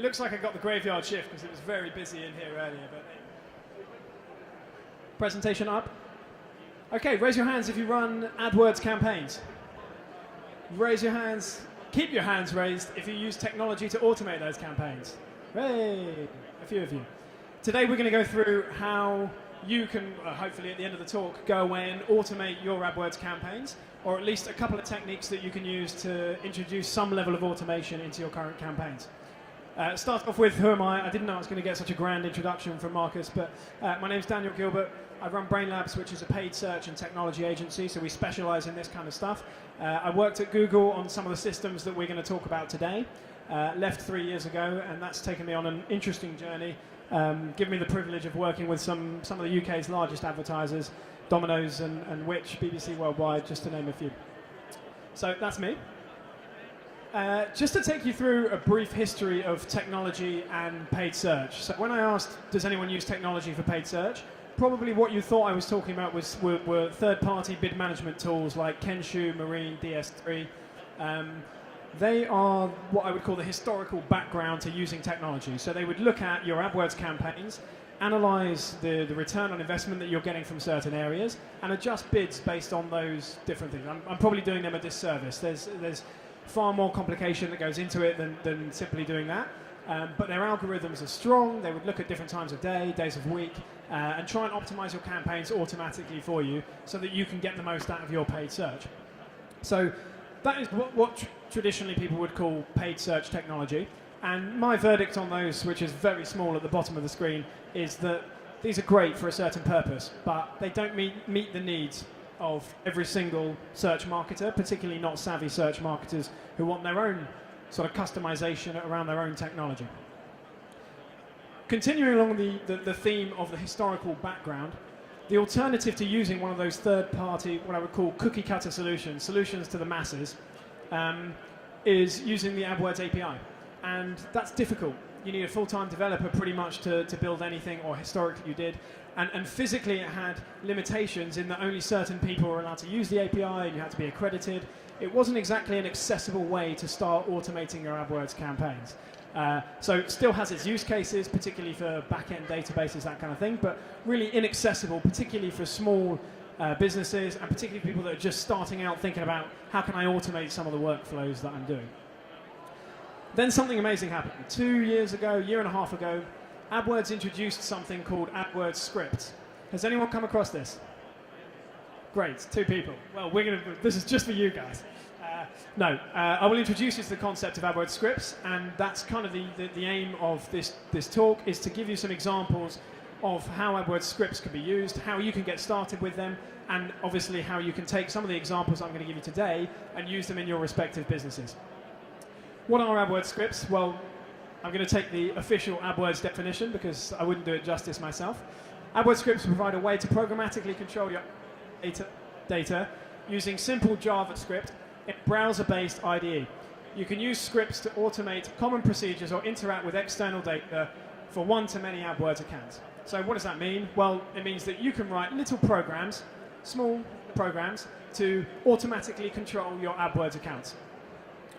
It looks like I got the graveyard shift because it was very busy in here earlier. But presentation up. Okay, raise your hands if you run AdWords campaigns. Raise your hands, keep your hands raised if you use technology to automate those campaigns. Hey, a few of you. Today we're going to go through how you can, hopefully at the end of the talk, go away and automate your AdWords campaigns, or at least a couple of techniques that you can use to introduce some level of automation into your current campaigns. Start off with, who am I? I didn't know I was going to get such a grand introduction from Marcus, but my name's Daniel Gilbert. I run Brain Labs, which is a paid search and technology agency, so we specialize in this kind of stuff. I worked at Google on some of the systems that we're going to talk about today. Left 3 years ago, and that's taken me on an interesting journey, given me the privilege of working with some of the UK's largest advertisers, Domino's and Which, BBC Worldwide, just to name a few. So that's me. Just to take you through a brief history of technology and paid search. So when I asked, does anyone use technology for paid search? Probably what you thought I was talking about were third-party bid management tools like Kensho, Marine, DS3. They are what I would call the historical background to using technology. So they would look at your AdWords campaigns, analyze the return on investment that you're getting from certain areas, and adjust bids based on those different things. I'm probably doing them a disservice. There's far more complication that goes into it than simply doing that. But their algorithms are strong. They would look at different times of day, days of week, and try and optimize your campaigns automatically for you so that you can get the most out of your paid search. So that is what traditionally people would call paid search technology. And my verdict on those, which is very small at the bottom of the screen, is that these are great for a certain purpose, but they don't meet the needs of every single search marketer, particularly not savvy search marketers who want their own sort of customization around their own technology. Continuing along the theme of the historical background, the alternative to using one of those third-party, what I would call cookie-cutter solutions to the masses, is using the AdWords API. And that's difficult. You need a full-time developer pretty much to build anything, or historically you did. And physically it had limitations in that only certain people were allowed to use the API and you had to be accredited. It wasn't exactly an accessible way to start automating your AdWords campaigns. So it still has its use cases, particularly for back-end databases, that kind of thing, but really inaccessible, particularly for small businesses and particularly people that are just starting out thinking about how can I automate some of the workflows that I'm doing. Then something amazing happened. 2 years ago, year and a half ago, AdWords introduced something called AdWords scripts. Has anyone come across this? Great, 2 people. Well, this is just for you guys. I will introduce you to the concept of AdWords scripts, and that's kind of the aim of this talk, is to give you some examples of how AdWords scripts can be used, how you can get started with them, and obviously how you can take some of the examples I'm going to give you today and use them in your respective businesses. What are AdWords scripts? Well, I'm going to take the official AdWords definition because I wouldn't do it justice myself. AdWords scripts provide a way to programmatically control your data using simple JavaScript in browser-based IDE. You can use scripts to automate common procedures or interact with external data for one-to-many AdWords accounts. So what does that mean? Well, it means that you can write little programs, small programs, to automatically control your AdWords accounts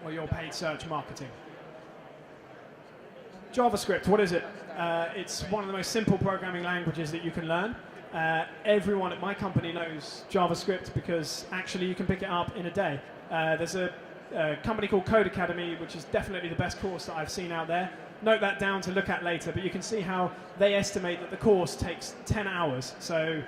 or your paid search marketing. JavaScript, what is it? It's one of the most simple programming languages that you can learn. Everyone at my company knows JavaScript because actually you can pick it up in a day. There's a company called Code Academy, which is definitely the best course that I've seen out there. Note that down to look at later, but you can see how they estimate that the course takes 10 hours. So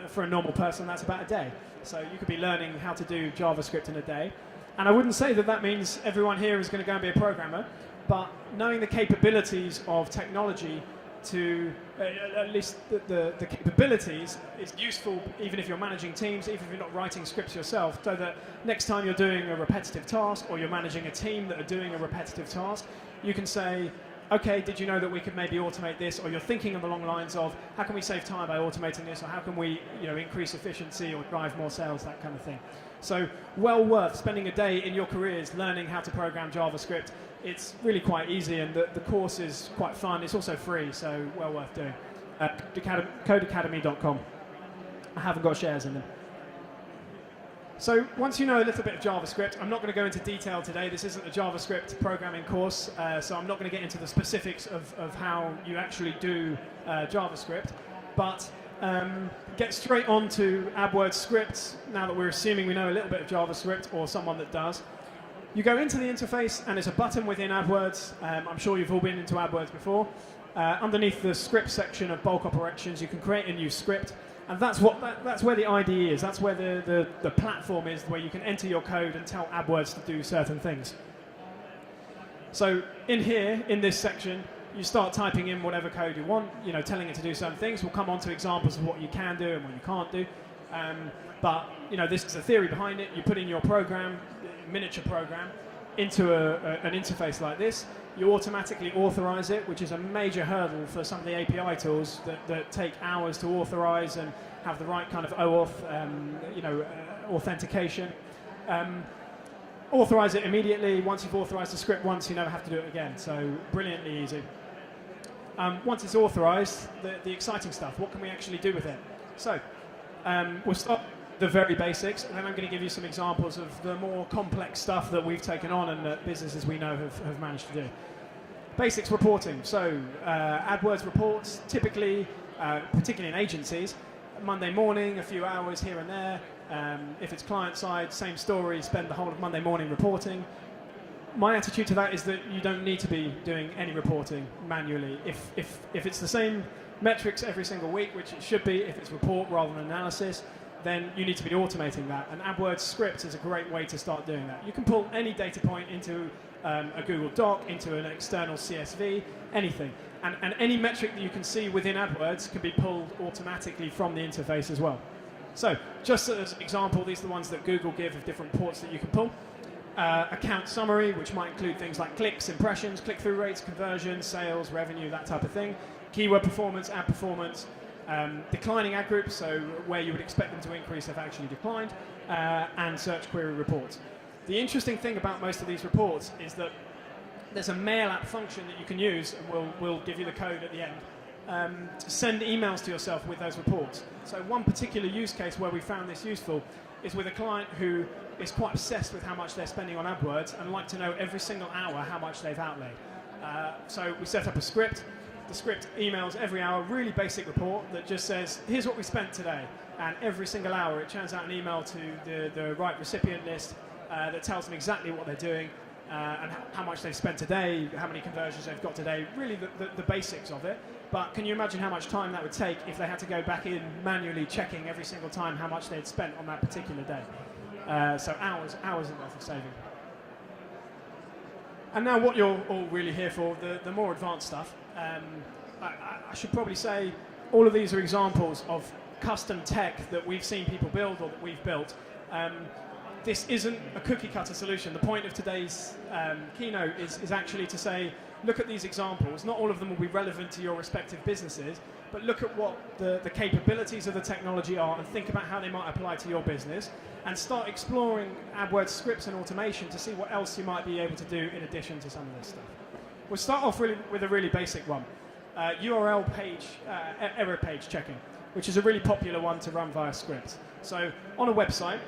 for a normal person, that's about a day. So you could be learning how to do JavaScript in a day. And I wouldn't say that means everyone here is going to go and be a programmer, but knowing the capabilities of technology to, at least the capabilities, is useful even if you're managing teams, even if you're not writing scripts yourself, so that next time you're doing a repetitive task or you're managing a team that are doing a repetitive task, you can say, okay, did you know that we could maybe automate this? Or you're thinking along the lines of, how can we save time by automating this? Or how can we increase efficiency or drive more sales, that kind of thing. So well worth spending a day in your careers learning how to program JavaScript. It's really quite easy, and the course is quite fun. It's also free, so well worth doing. Codeacademy.com. I haven't got shares in them. So once you know a little bit of JavaScript, I'm not going to go into detail today. This isn't a JavaScript programming course, so I'm not going to get into the specifics of how you actually do JavaScript. But get straight on to AdWords scripts, now that we're assuming we know a little bit of JavaScript, or someone that does. You go into the interface, and there's a button within AdWords. I'm sure you've all been into AdWords before. Underneath the script section of bulk operations, you can create a new script. And that's where the IDE is. That's where the platform is, where you can enter your code and tell AdWords to do certain things. So in here, in this section, you start typing in whatever code you want, telling it to do certain things. We'll come on to examples of what you can do and what you can't do. But this is the theory behind it. You put in your program, miniature program, into an interface like this. You automatically authorize it, which is a major hurdle for some of the API tools that take hours to authorize and have the right kind of OAuth, authentication. Authorize it immediately. Once you've authorized the script once, you never have to do it again. So brilliantly easy. Once it's authorized, the exciting stuff. What can we actually do with it? So we'll start the very basics, and then I'm going to give you some examples of the more complex stuff that we've taken on and that businesses we know have managed to do. Basics reporting. So AdWords reports, typically, particularly in agencies, Monday morning, a few hours here and there. If it's client side, same story, spend the whole of Monday morning reporting. My attitude to that is that you don't need to be doing any reporting manually. If it's the same metrics every single week, which it should be, if it's report rather than analysis, then you need to be automating that. And AdWords scripts is a great way to start doing that. You can pull any data point into a Google Doc, into an external CSV, anything. And any metric that you can see within AdWords can be pulled automatically from the interface as well. So just as an example, these are the ones that Google give of different reports that you can pull. Account summary, which might include things like clicks, impressions, click-through rates, conversions, sales, revenue, that type of thing. Keyword performance, ad performance. Declining ad groups, so where you would expect them to increase have actually declined, and search query reports. The interesting thing about most of these reports is that there's a mail app function that you can use, and we'll give you the code at the end, to send emails to yourself with those reports. So one particular use case where we found this useful is with a client who is quite obsessed with how much they're spending on AdWords and like to know every single hour how much they've outlaid. So we set up a script. The script emails every hour, really basic report that just says, here's what we spent today. And every single hour it churns out an email to the right recipient list that tells them exactly what they're doing and how much they've spent today, how many conversions they've got today, really the basics of it. But can you imagine how much time that would take if they had to go back in manually checking every single time how much they'd spent on that particular day? So hours and worth of saving. And now what you're all really here for, the more advanced stuff. I should probably say all of these are examples of custom tech that we've seen people build or that we've built. This isn't a cookie cutter solution. The point of today's keynote is actually to say, look at these examples. Not all of them will be relevant to your respective businesses, but look at what the capabilities of the technology are and think about how they might apply to your business, and start exploring AdWords scripts and automation to see what else you might be able to do in addition to some of this stuff. We'll start off with a really basic one. URL page, error page checking, which is a really popular one to run via scripts. So on a website,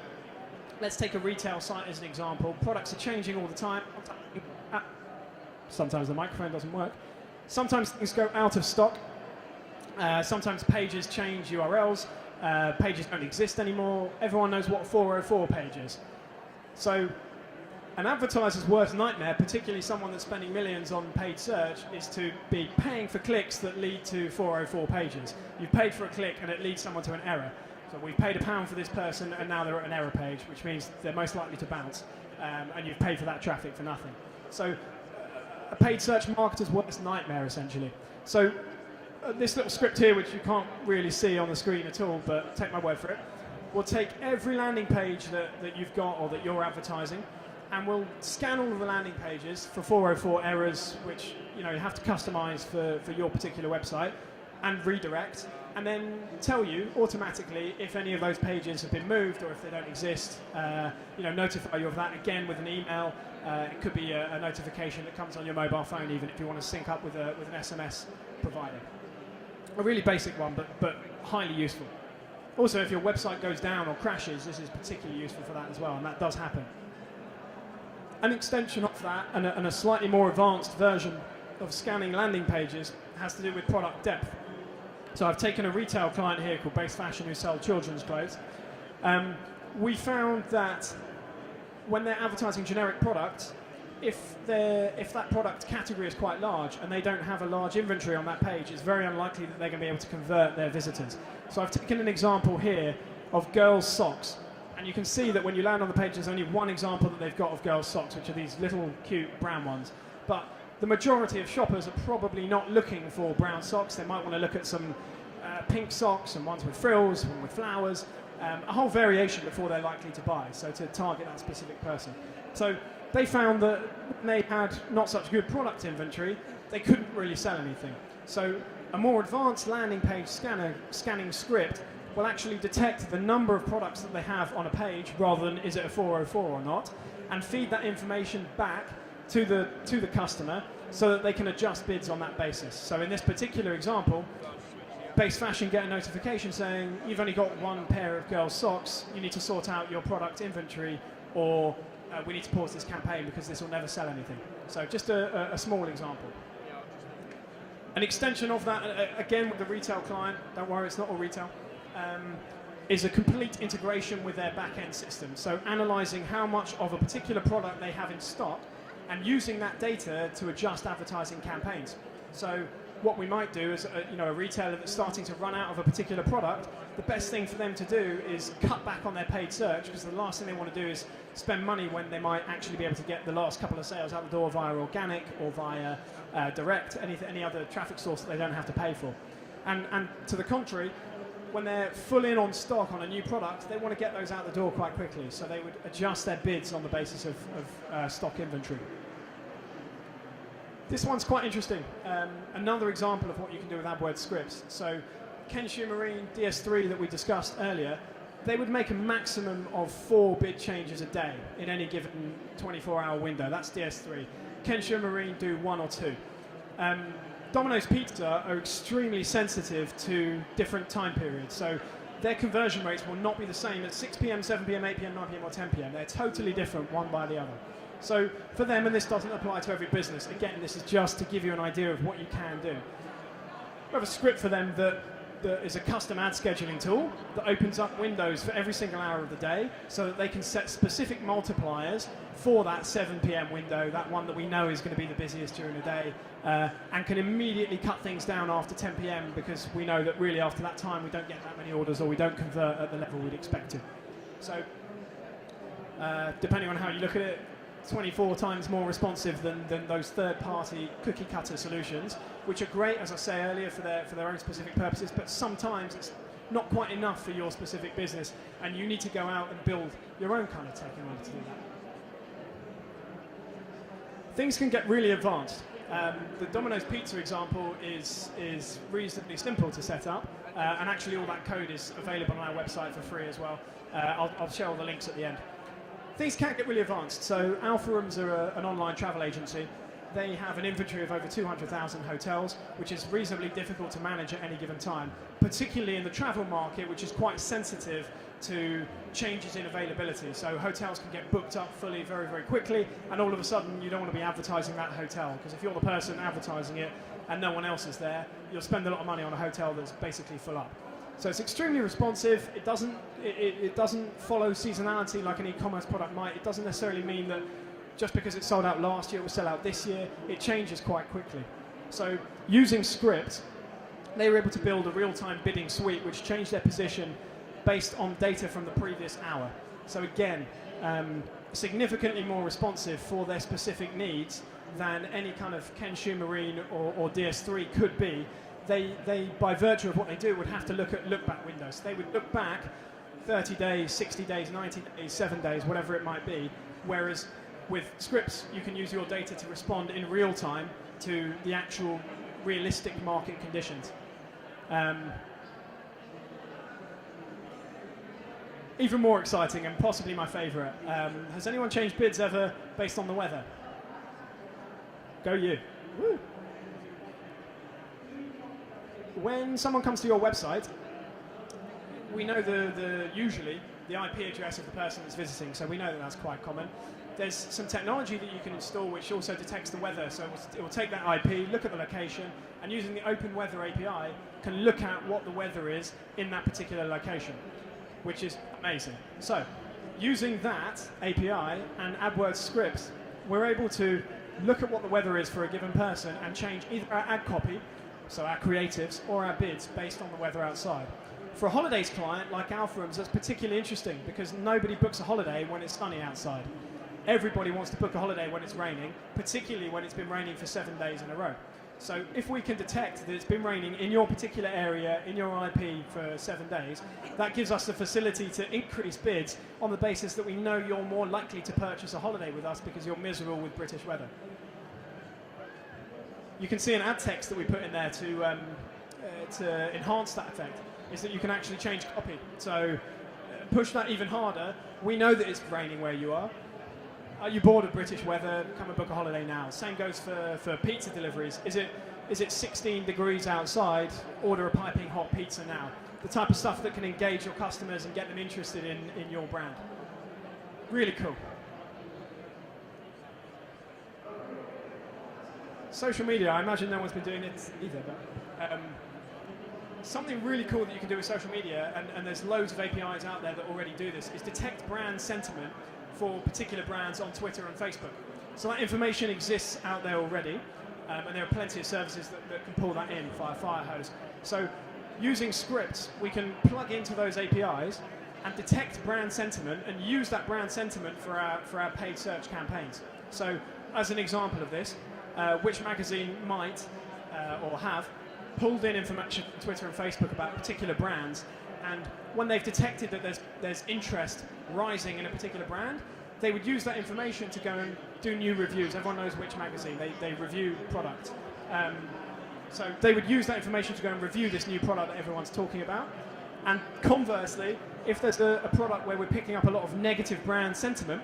let's take a retail site as an example. Products are changing all the time. Sometimes the microphone doesn't work. Sometimes things go out of stock. Sometimes pages change URLs. Pages don't exist anymore. Everyone knows what 404 page is. So an advertiser's worst nightmare, particularly someone that's spending millions on paid search, is to be paying for clicks that lead to 404 pages. You've paid for a click and it leads someone to an error. So we've paid £1 for this person and now they're at an error page, which means they're most likely to bounce. And you've paid for that traffic for nothing. So a paid search marketer's worst nightmare, essentially. So this little script here, which you can't really see on the screen at all, but take my word for it, will take every landing page that you've got or that you're advertising, and we'll scan all of the landing pages for 404 errors, which you have to customize for your particular website, and redirect, and then tell you automatically if any of those pages have been moved or if they don't exist. Notify you of that again with an email. It could be a notification that comes on your mobile phone, even if you want to sync up with an SMS provider. A really basic one, but highly useful. Also, if your website goes down or crashes, this is particularly useful for that as well, and that does happen. An extension of that, and a slightly more advanced version of scanning landing pages, has to do with product depth. So I've taken a retail client here called Base Fashion who sell children's clothes. We found that when they're advertising generic products, if that product category is quite large and they don't have a large inventory on that page, it's very unlikely that they're going to be able to convert their visitors. So I've taken an example here of girls' socks. And you can see that when you land on the page, there's only one example that they've got of girls' socks, which are these little cute brown ones. But the majority of shoppers are probably not looking for brown socks. They might want to look at some pink socks and ones with frills, one with flowers, a whole variation before they're likely to buy, so to target that specific person. So they found that when they had not such good product inventory, they couldn't really sell anything. So a more advanced landing page scanning script will actually detect the number of products that they have on a page rather than is it a 404 or not, and feed that information back to the customer so that they can adjust bids on that basis. So in this particular example, Base Fashion get a notification saying you've only got one pair of girls' socks, you need to sort out your product inventory, or we need to pause this campaign because this will never sell anything. So just a small example. An extension of that, again with the retail client, don't worry, it's not all retail, is a complete integration with their back-end system. So analysing how much of a particular product they have in stock and using that data to adjust advertising campaigns. So what we might do is a retailer that's starting to run out of a particular product, the best thing for them to do is cut back on their paid search, because the last thing they want to do is spend money when they might actually be able to get the last couple of sales out the door via organic or via direct, any other traffic source that they don't have to pay for. And to the contrary, when they're full in on stock on a new product, they want to get those out the door quite quickly, so they would adjust their bids on the basis of stock inventory. This one's quite interesting. Another example of what you can do with AdWords scripts. So Kenshu Marine DS3 that we discussed earlier, they would make a maximum of 4 bid changes a day in any given 24-hour window. That's DS3. Kenshu Marine do 1 or 2. Domino's Pizza are extremely sensitive to different time periods. So their conversion rates will not be the same at 6 p.m., 7 p.m., 8 p.m., 9 p.m. or 10 p.m. They're totally different one by the other. So for them, and this doesn't apply to every business, again, this is just to give you an idea of what you can do. We have a script for them that is a custom ad scheduling tool that opens up windows for every single hour of the day so that they can set specific multipliers for that 7 p.m. window, that one that we know is going to be the busiest during the day, and can immediately cut things down after 10 p.m. because we know that really after that time we don't get that many orders or we don't convert at the level we'd expect to. So depending on how you look at it, 24 times more responsive than those third-party cookie-cutter solutions, which are great, as I say earlier, for their own specific purposes, but sometimes it's not quite enough for your specific business, and you need to go out and build your own kind of tech in order to do that. Things can get really advanced. The Domino's Pizza example is reasonably simple to set up, and actually all that code is available on our website for free as well. I'll share all the links at the end. Things can get really advanced. So Alpha Rooms are an online travel agency. They have an inventory of over 200,000 hotels, which is reasonably difficult to manage at any given time, particularly in the travel market, which is quite sensitive to changes in availability. So hotels can get booked up fully very, very quickly, and all of a sudden you don't want to be advertising that hotel, because if you're the person advertising it and no one else is there, you'll spend a lot of money on a hotel that's basically full up. So it's extremely responsive. It doesn't follow seasonality like an e-commerce product might. It doesn't necessarily mean that just because it sold out last year, it will sell out this year. It changes quite quickly. So using script, they were able to build a real-time bidding suite which changed their position based on data from the previous hour. So again, significantly more responsive for their specific needs than any kind of Kenshu Marine or DS3 could be. They, by virtue of what they do, would have to look at look-back windows. They would look back 30 days, 60 days, 90 days, 7 days, whatever it might be, whereas with scripts, you can use your data to respond in real time to the actual realistic market conditions. Even more exciting, and possibly my favourite. Has anyone changed bids ever based on the weather? Go you. Woo. When someone comes to your website, we know usually the IP address of the person that's visiting, so we know that that's quite common. There's some technology that you can install which also detects the weather, so it will take that IP, look at the location, and using the Open Weather API can look at what the weather is in that particular location, which is amazing. So, using that API and AdWords scripts, we're able to look at what the weather is for a given person and change either our ad copy, so our creatives, or our bids based on the weather outside. For a holidays client like Alpha Rooms, that's particularly interesting because nobody books a holiday when it's sunny outside. Everybody wants to book a holiday when it's raining, particularly when it's been raining for 7 days in a row. So if we can detect that it's been raining in your particular area, in your IP for 7 days, that gives us the facility to increase bids on the basis that we know you're more likely to purchase a holiday with us because you're miserable with British weather. You can see an ad text that we put in there to enhance that effect, is that you can actually change copy. So push that even harder. We know that it's raining where you are. Are you bored of British weather? Come and book a holiday now. Same goes for pizza deliveries. Is it 16 degrees outside? Order a piping hot pizza now. The type of stuff that can engage your customers and get them interested in your brand. Really cool. Social media, I imagine no one's been doing it either, but something really cool that you can do with social media, and there's loads of APIs out there that already do this, is detect brand sentiment for particular brands on Twitter and Facebook. So that information exists out there already, and there are plenty of services that can pull that in via Firehose. So using scripts, we can plug into those APIs and detect brand sentiment and use that brand sentiment for our paid search campaigns. So as an example of this, which magazine might or have pulled in information from Twitter and Facebook about particular brands, and when they've detected that there's interest rising in a particular brand, they would use that information to go and do new reviews. Everyone knows which magazine, they review product. So they would use that information to go and review this new product that everyone's talking about. And conversely, if there's a product where we're picking up a lot of negative brand sentiment,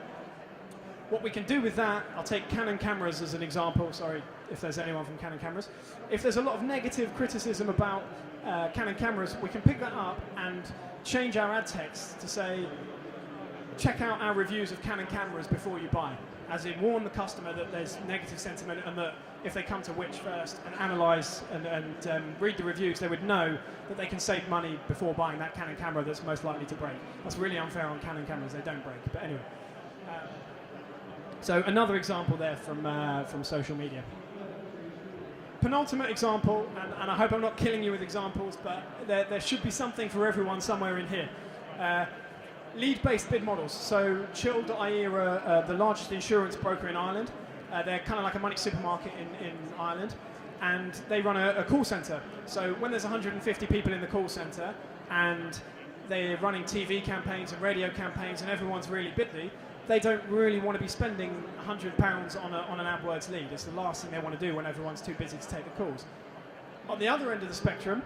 what we can do with that, I'll take Canon cameras as an example, sorry if there's anyone from Canon cameras. If there's a lot of negative criticism about Canon cameras, we can pick that up and change our ad text to say, check out our reviews of Canon cameras before you buy. As in, warn the customer that there's negative sentiment and that if they come to Which first and analyse and read the reviews, they would know that they can save money before buying that Canon camera that's most likely to break. That's really unfair on Canon cameras, they don't break, but anyway. So another example there from social media. Penultimate example, and I hope I'm not killing you with examples, but there should be something for everyone somewhere in here. Lead-based bid models. So Chill.ie are the largest insurance broker in Ireland. They're kind of like a money supermarket in Ireland, and they run a call centre. So when there's 150 people in the call centre, and they're running TV campaigns and radio campaigns, and everyone's really busy, they don't really want to be spending £100 on an AdWords lead. It's the last thing they want to do when everyone's too busy to take the calls. On the other end of the spectrum,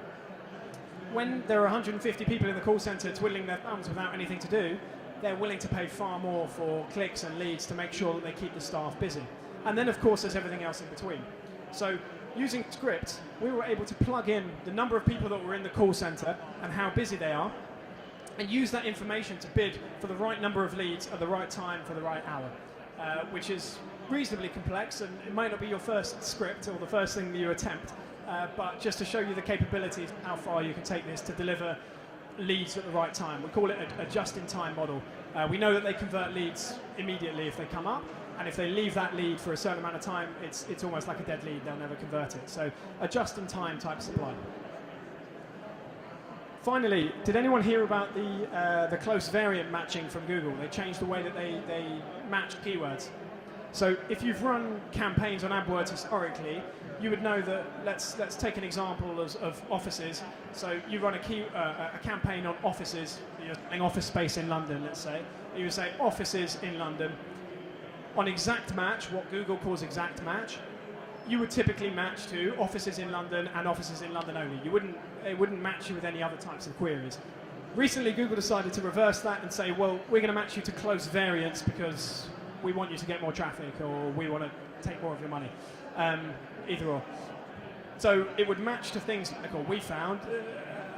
when there are 150 people in the call centre twiddling their thumbs without anything to do, they're willing to pay far more for clicks and leads to make sure that they keep the staff busy. And then, of course, there's everything else in between. So using scripts, we were able to plug in the number of people that were in the call centre and how busy they are, and use that information to bid for the right number of leads at the right time for the right hour, which is reasonably complex, and it might not be your first script or the first thing that you attempt, but just to show you the capabilities, how far you can take this to deliver leads at the right time. We call it a just-in-time model. We know that they convert leads immediately if they come up, and if they leave that lead for a certain amount of time, it's almost like a dead lead, they'll never convert it. So a just-in-time type supply. Finally, did anyone hear about the close variant matching from Google? They changed the way that they match keywords. So if you've run campaigns on AdWords historically, you would know that, let's take an example of offices. So you run a campaign on offices, you're saying office space in London, let's say. You would say offices in London. On exact match, what Google calls exact match, you would typically match to offices in London and offices in London only. It wouldn't match you with any other types of queries. Recently, Google decided to reverse that and say, well, we're going to match you to close variants because we want you to get more traffic or we want to take more of your money. Either or. So it would match to things like, or we found,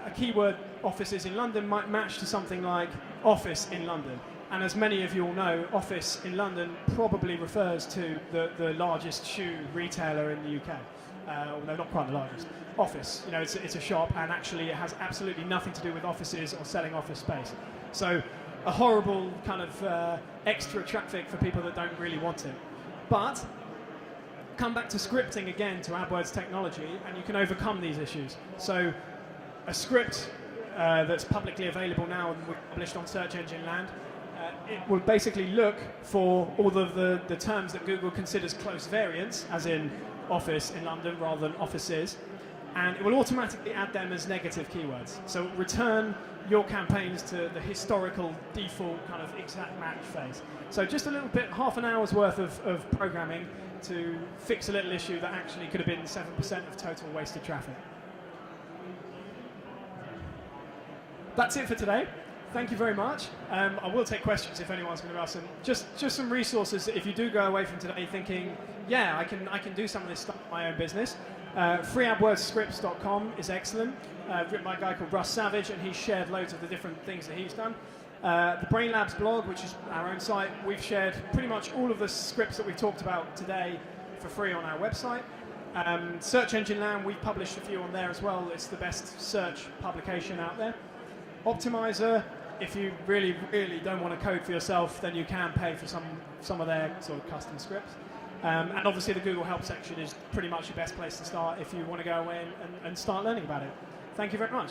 a keyword offices in London might match to something like Office in London. And as many of you all know, Office in London probably refers to the largest shoe retailer in the UK. Although not quite the largest. Office, you know, it's a shop, and actually it has absolutely nothing to do with offices or selling office space. So a horrible kind of extra traffic for people that don't really want it. But come back to scripting again, to AdWords technology, and you can overcome these issues. So a script that's publicly available now and published on Search Engine Land, it will basically look for all of the terms that Google considers close variants, as in Office in London rather than offices, and it will automatically add them as negative keywords. So return your campaigns to the historical default kind of exact match phase. So just a little bit, half an hour's worth of programming to fix a little issue that actually could have been 7% of total wasted traffic. That's it for today. Thank you very much. I will take questions if anyone's going to ask them. Just some resources if you do go away from today thinking, yeah, I can do some of this stuff in my own business. freeadwordscripts.com is excellent. Written by a guy called Russ Savage, and he's shared loads of the different things that he's done. The Brain Labs blog, which is our own site, we've shared pretty much all of the scripts that we've talked about today for free on our website. Search Engine Land, we've published a few on there as well. It's the best search publication out there. Optimizer, if you really, really don't want to code for yourself, then you can pay for some of their sort of custom scripts. And obviously the Google Help section is pretty much the best place to start if you want to go away and start learning about it. Thank you very much.